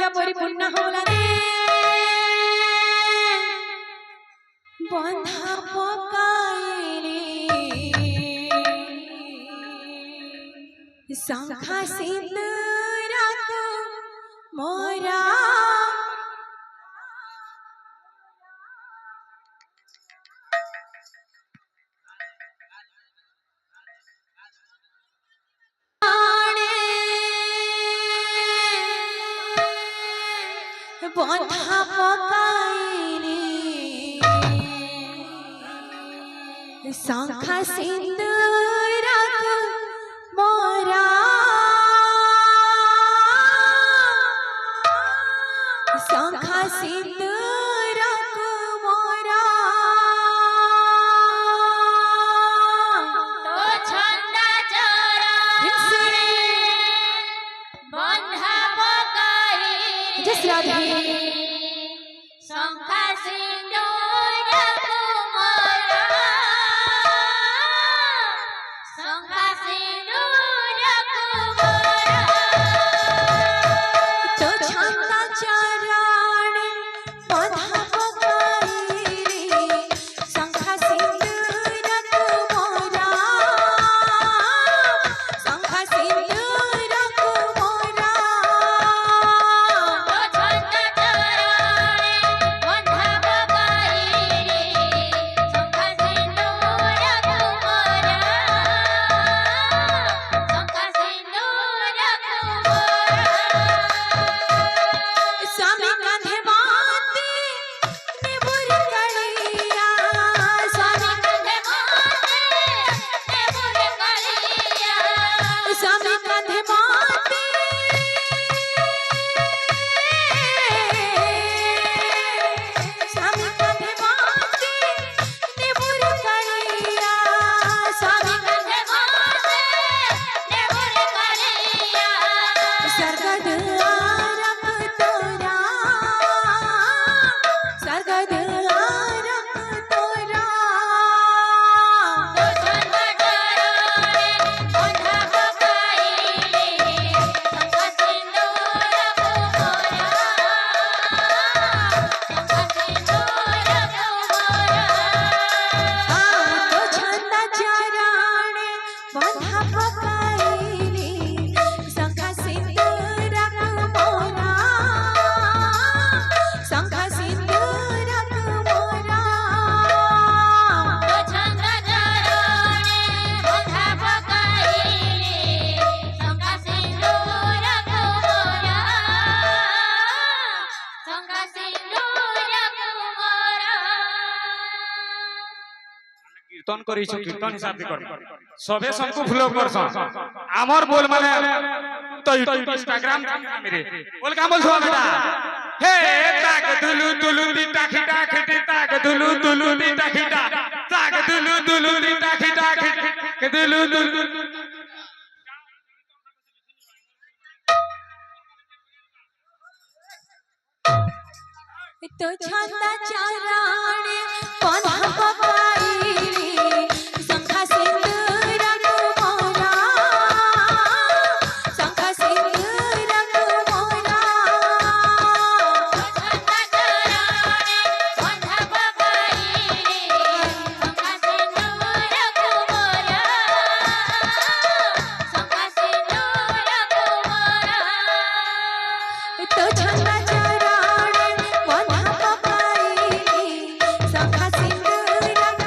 ইচ্ছা পরিপূর্ণ হলা রে বন্ধা পকাইরে শঙ্খা সিন্দুরাক মোরা বন্ধা পকাইরে শঙ্খা সিন্দুরাক মোরা শঙ্খা সিন্দুরাক মোরা তো ছন্দা চরণে বন্ধা পকাইরে জয় শ্রী রাধে শঙ্খা সিন্দুরাক মোরা শঙ্খা সিন্দুরাক মোরা তো ছন্দা চরণে বন্ধা পকাইরে শঙ্খা সিন্দুরাক মোরা শঙ্খা সিন্দুরাক মোরা তো ছন্দা চরণে বন্ধা পকাইরে শঙ্খা সিন্দুরাক মোরা শঙ্খা সিন্দুরাক মোরা স্বামী কাঁধে বাঁধে নেবুর কালিয়া স্বামী কাঁধে বাঁধে নেবুর কালিয়া স্বামী কাঁধে বাঁধে স্বামী কাঁধে বাঁধে নেবুর কালিয়া স্বামী কাঁধে বাঁধে নেবুর কালিয়া सरगद आरक तोरा सरगद आरक तोरा তো ছন্দা চরণে বন্ধা পকাইরে শঙ্খা সিন্দুরাক মোরা শঙ্খা সিন্দুরাক মোরা तो छंदा चराणे बंधा पकाइले शंखा सिंदूरक मोरा शंखा सिंदूरक मोरा তো ছন্দা চরণে বন্ধা পকাইরে শঙ্খা সিন্দুরাক মোরা শঙ্খা সিন্দুরাক মোরা কীর্তন করিছ কীর্তন হিসাবে কর সবে সবকু ফলো করছ আমার বল মানে তো ইনস্টাগ্রাম মেরে বল কা বলছো বেটা হে তাক দুলু দুলু দিটা খিটা খিটি তাক দুলু দুলু দিটা খিটা তাক দুলু দুলু দিটা খিটা খিটি দুলু দুলু तो छंदा चराणे बंधा पकाइले शंखा सिंदूरक मोरा शंखा सिंदूरक मोरा ছন্দা চরণে বন্ধা পকাইরে শঙ্খা সিন্দুরাক মোরা শঙ্খা সিন্দুরাক মোরা तो छंदा चराणे बंधा पकाइले शंखा सिंदूरक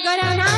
गरा